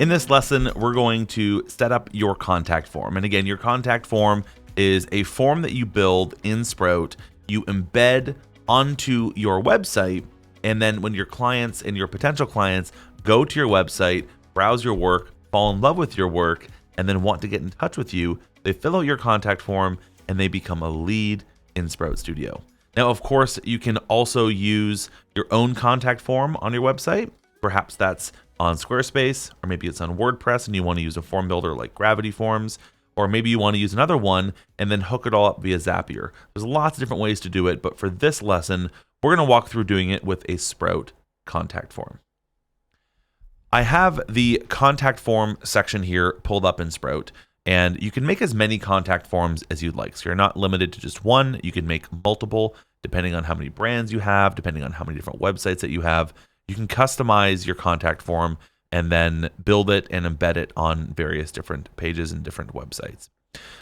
In this lesson, we're going to set up your contact form. And again, your contact form is a form that you build in Sprout, you embed onto your website, and then when your clients and your potential clients go to your website, browse your work, fall in love with your work, and then want to get in touch with you, they fill out your contact form and they become a lead in Sprout Studio. Now, of course, you can also use your own contact form on your website. Perhaps that's on Squarespace, or maybe it's on WordPress and you want to use a form builder like Gravity Forms, or maybe you want to use another one and then hook it all up via Zapier. There's lots of different ways to do it, but for this lesson, we're going to walk through doing it with a Sprout contact form. I have the contact form section here pulled up in Sprout, and you can make as many contact forms as you'd like. So you're not limited to just one. You can make multiple depending on how many brands you have, depending on how many different websites that you have. You can customize your contact form and then build it and embed it on various different pages and different websites.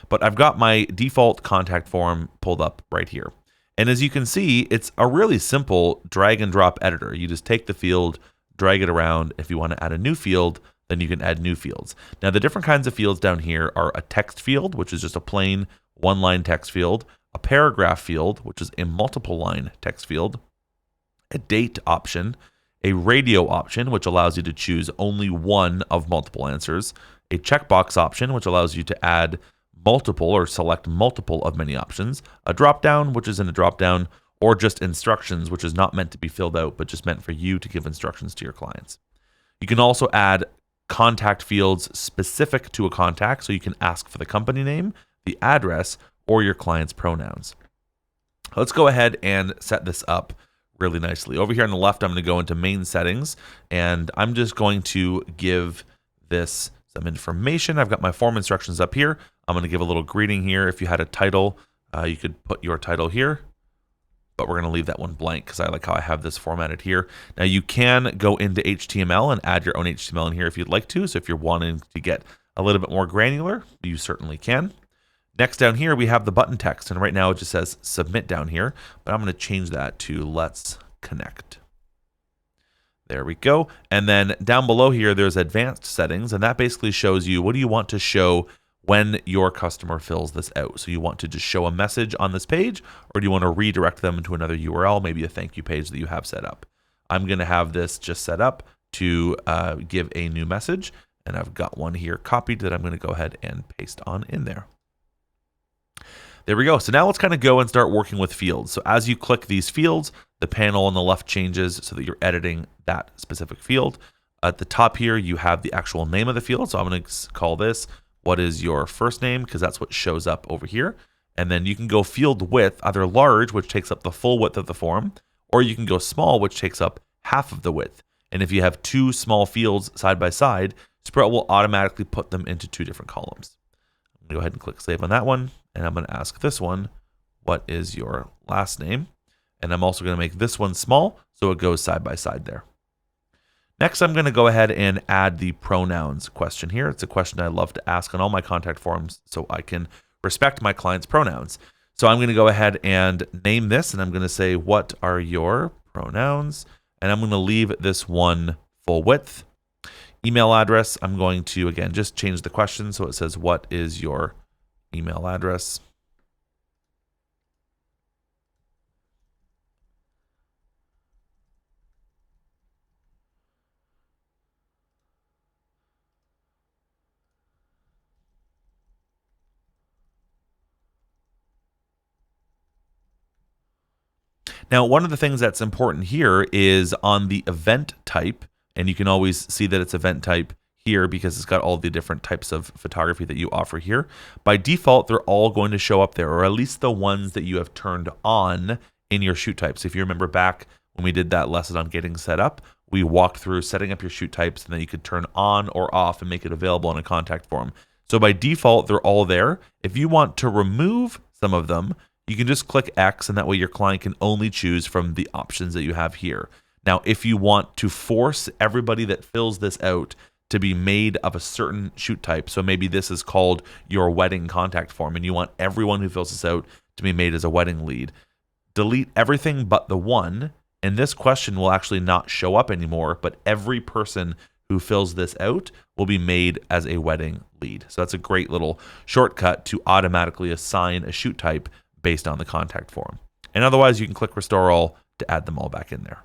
But I've got my default contact form pulled up right here. And as you can see, it's a really simple drag and drop editor. You just take the field, drag it around. If you want to add a new field, then you can add new fields. Now, the different kinds of fields down here are a text field, which is just a plain one-line text field, a paragraph field, which is a multiple-line text field, a date option, a radio option, which allows you to choose only one of multiple answers, a checkbox option, which allows you to add multiple or select multiple of many options, a drop-down, which is in a drop-down, or just instructions, which is not meant to be filled out, but just meant for you to give instructions to your clients. You can also add contact fields specific to a contact, so you can ask for the company name, the address, or your client's pronouns. Let's go ahead and set this up really nicely. Over here on the left, I'm going to go into main settings, and I'm just going to give this some information. I've got my form instructions up here. I'm going to give a little greeting here. If you had a title, you could put your title here, but we're going to leave that one blank because I like how I have this formatted here. Now, you can go into HTML and add your own HTML in here if you'd like to. So if you're wanting to get a little bit more granular, you certainly can. Next down here, we have the button text, and right now it just says submit down here, but I'm going to change that to let's connect. There we go. And then down below here, there's advanced settings, and that basically shows you what do you want to show when your customer fills this out. So you want to just show a message on this page, or do you want to redirect them to another URL, maybe a thank you page that you have set up? I'm going to have this just set up to give a new message, and I've got one here copied that I'm going to go ahead and paste on in there. There we go. So now let's kind of go and start working with fields. So as you click these fields, the panel on the left changes so that you're editing that specific field. At the top here, you have the actual name of the field. So I'm going to call this, what is your first name? Because that's what shows up over here. And then you can go field width, either large, which takes up the full width of the form, or you can go small, which takes up half of the width. And if you have two small fields side by side, Sprout will automatically put them into two different columns. I'm going to go ahead and click save on that one. And I'm going to ask this one, what is your last name? And I'm also going to make this one small so it goes side by side there. Next, I'm going to go ahead and add the pronouns question here. It's a question I love to ask on all my contact forms so I can respect my client's pronouns. So I'm going to go ahead and name this, and I'm going to say, what are your pronouns? And I'm going to leave this one full width. Email address, I'm going to, again, just change the question so it says, what is your email address? Now, one of the things that's important here is on the event type, and you can always see that it's event type here because it's got all the different types of photography that you offer here. By default, they're all going to show up there, or at least the ones that you have turned on in your shoot types. If you remember back when we did that lesson on getting set up, we walked through setting up your shoot types, and then you could turn on or off and make it available in a contact form. So by default, they're all there. If you want to remove some of them, you can just click X, and that way your client can only choose from the options that you have here. Now, if you want to force everybody that fills this out to be made of a certain shoot type, so maybe this is called your wedding contact form, and you want everyone who fills this out to be made as a wedding lead, delete everything but the one, and this question will actually not show up anymore, but every person who fills this out will be made as a wedding lead. So that's a great little shortcut to automatically assign a shoot type based on the contact form. And otherwise, you can click Restore All to add them all back in there.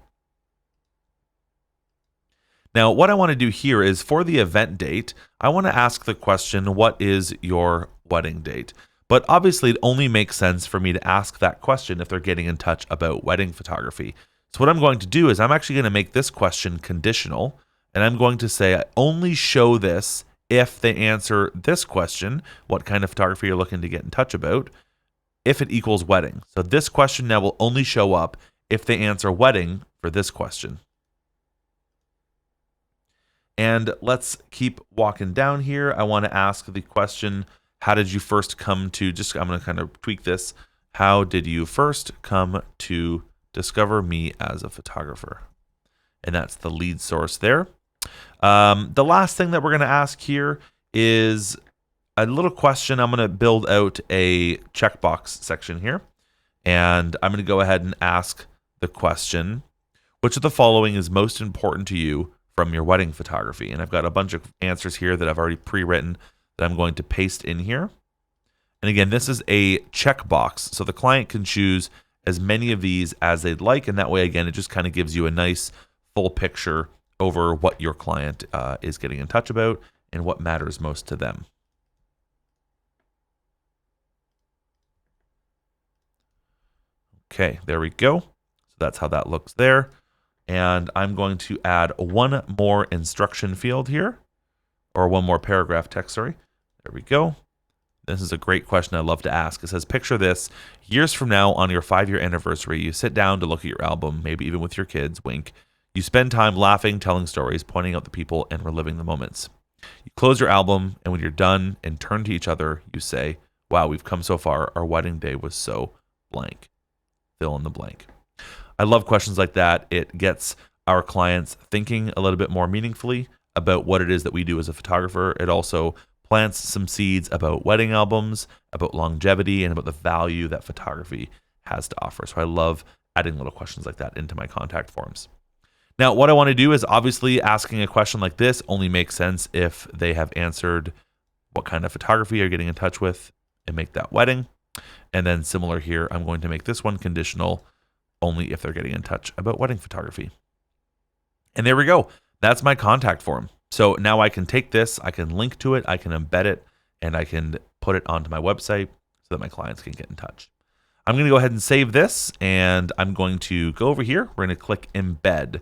Now, what I want to do here is for the event date, I want to ask the question, what is your wedding date? But obviously, it only makes sense for me to ask that question if they're getting in touch about wedding photography. So what I'm going to do is I'm actually going to make this question conditional, and I'm going to say I only show this if they answer this question, what kind of photography you're looking to get in touch about, if it equals wedding. So this question now will only show up if they answer wedding for this question. And let's keep walking down here. I want to ask the question, how did you first come to, I'm going to kind of tweak this. How did you first come to discover me as a photographer? And that's the lead source there. The last thing that we're going to ask here is a little question. I'm going to build out a checkbox section here. And I'm going to go ahead and ask the question, which of the following is most important to you from your wedding photography? And I've got a bunch of answers here that I've already pre-written that I'm going to paste in here. And again, this is a checkbox, so the client can choose as many of these as they'd like. And that way, again, it just kind of gives you a nice full picture over what your client is getting in touch about and what matters most to them. Okay, there we go. So that's how that looks there. And I'm going to add one more instruction field here, or one more paragraph text, sorry. There we go. This is a great question I love to ask. It says, picture this, years from now on your 5-year anniversary, you sit down to look at your album, maybe even with your kids, wink. You spend time laughing, telling stories, pointing out the people, and reliving the moments. You close your album, and when you're done and turn to each other, you say, wow, we've come so far. Our wedding day was so blank. Fill in the blank. I love questions like that. It gets our clients thinking a little bit more meaningfully about what it is that we do as a photographer. It also plants some seeds about wedding albums, about longevity, and about the value that photography has to offer. So I love adding little questions like that into my contact forms. Now, what I want to do is obviously asking a question like this only makes sense if they have answered what kind of photography you're getting in touch with and make that wedding. And then similar here, I'm going to make this one conditional only if they're getting in touch about wedding photography. And there we go. That's my contact form. So now I can take this, I can link to it, I can embed it, and I can put it onto my website so that my clients can get in touch. I'm going to go ahead and save this, and I'm going to go over here. We're going to click Embed.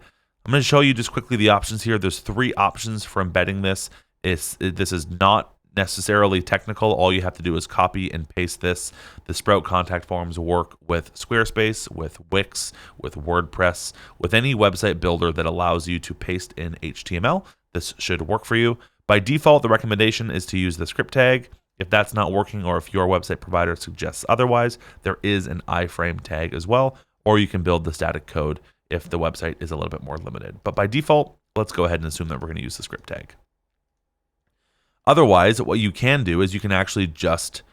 I'm going to show you just quickly the options here. There's 3 options for embedding this. This is not necessarily technical. All you have to do is copy and paste this. The Sprout contact forms work with Squarespace, with Wix, with WordPress, with any website builder that allows you to paste in HTML. This should work for you. By default, the recommendation is to use the script tag. If that's not working, or if your website provider suggests otherwise, there is an iframe tag as well, or you can build the static code if the website is a little bit more limited. But by default, let's go ahead and assume that we're going to use the script tag. Otherwise, what you can do is you can actually just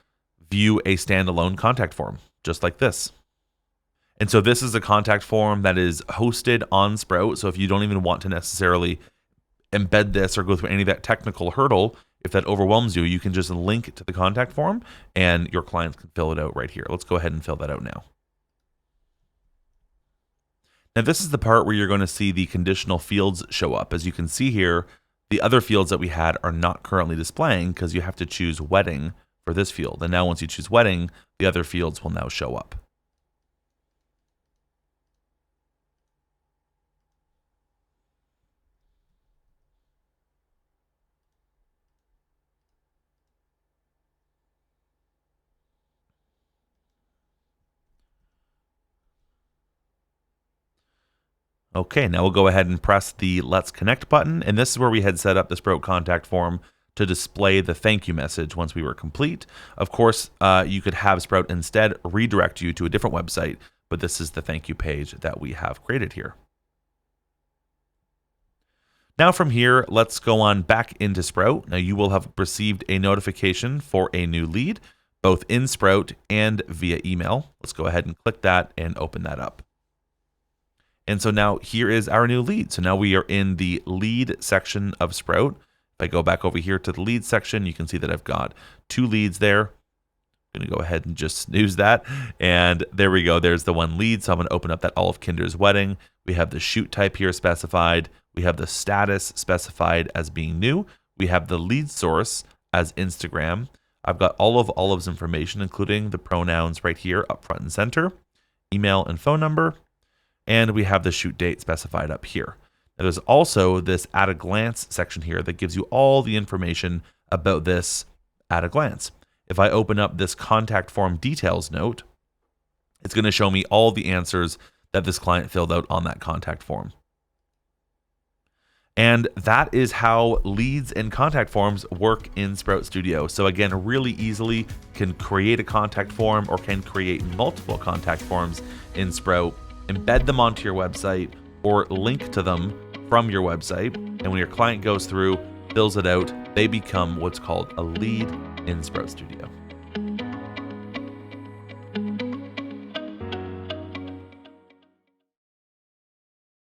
view a standalone contact form, just like this. And so this is a contact form that is hosted on Sprout. So if you don't even want to necessarily embed this or go through any of that technical hurdle, if that overwhelms you, you can just link to the contact form and your clients can fill it out right here. Let's go ahead and fill that out now. Now this is the part where you're going to see the conditional fields show up. As you can see here, the other fields that we had are not currently displaying because you have to choose wedding for this field. And now once you choose wedding, the other fields will now show up. Okay, now we'll go ahead and press the Let's Connect button. And this is where we had set up the Sprout contact form to display the thank you message once we were complete. Of course, you could have Sprout instead redirect you to a different website, but this is the thank you page that we have created here. Now from here, let's go on back into Sprout. Now you will have received a notification for a new lead, both in Sprout and via email. Let's go ahead and click that and open that up. And so now here is our new lead. So now we are in the lead section of Sprout. If I go back over here to the lead section, you can see that I've got 2 leads there. I'm going to go ahead and just snooze that. And there we go. There's the 1 lead. So I'm going to open up that Olive Kinder's wedding. We have the shoot type here specified. We have the status specified as being new. We have the lead source as Instagram. I've got all of Olive's information, including the pronouns right here up front and center, email and phone number. And we have the shoot date specified up here. Now, there's also this at a glance section here that gives you all the information about this at a glance. If I open up this contact form details note, it's going to show me all the answers that this client filled out on that contact form. And that is how leads and contact forms work in Sprout Studio. So again, really easily can create a contact form or can create multiple contact forms in Sprout, embed them onto your website or link to them from your website. And when your client goes through, fills it out, they become what's called a lead in Sprout Studio.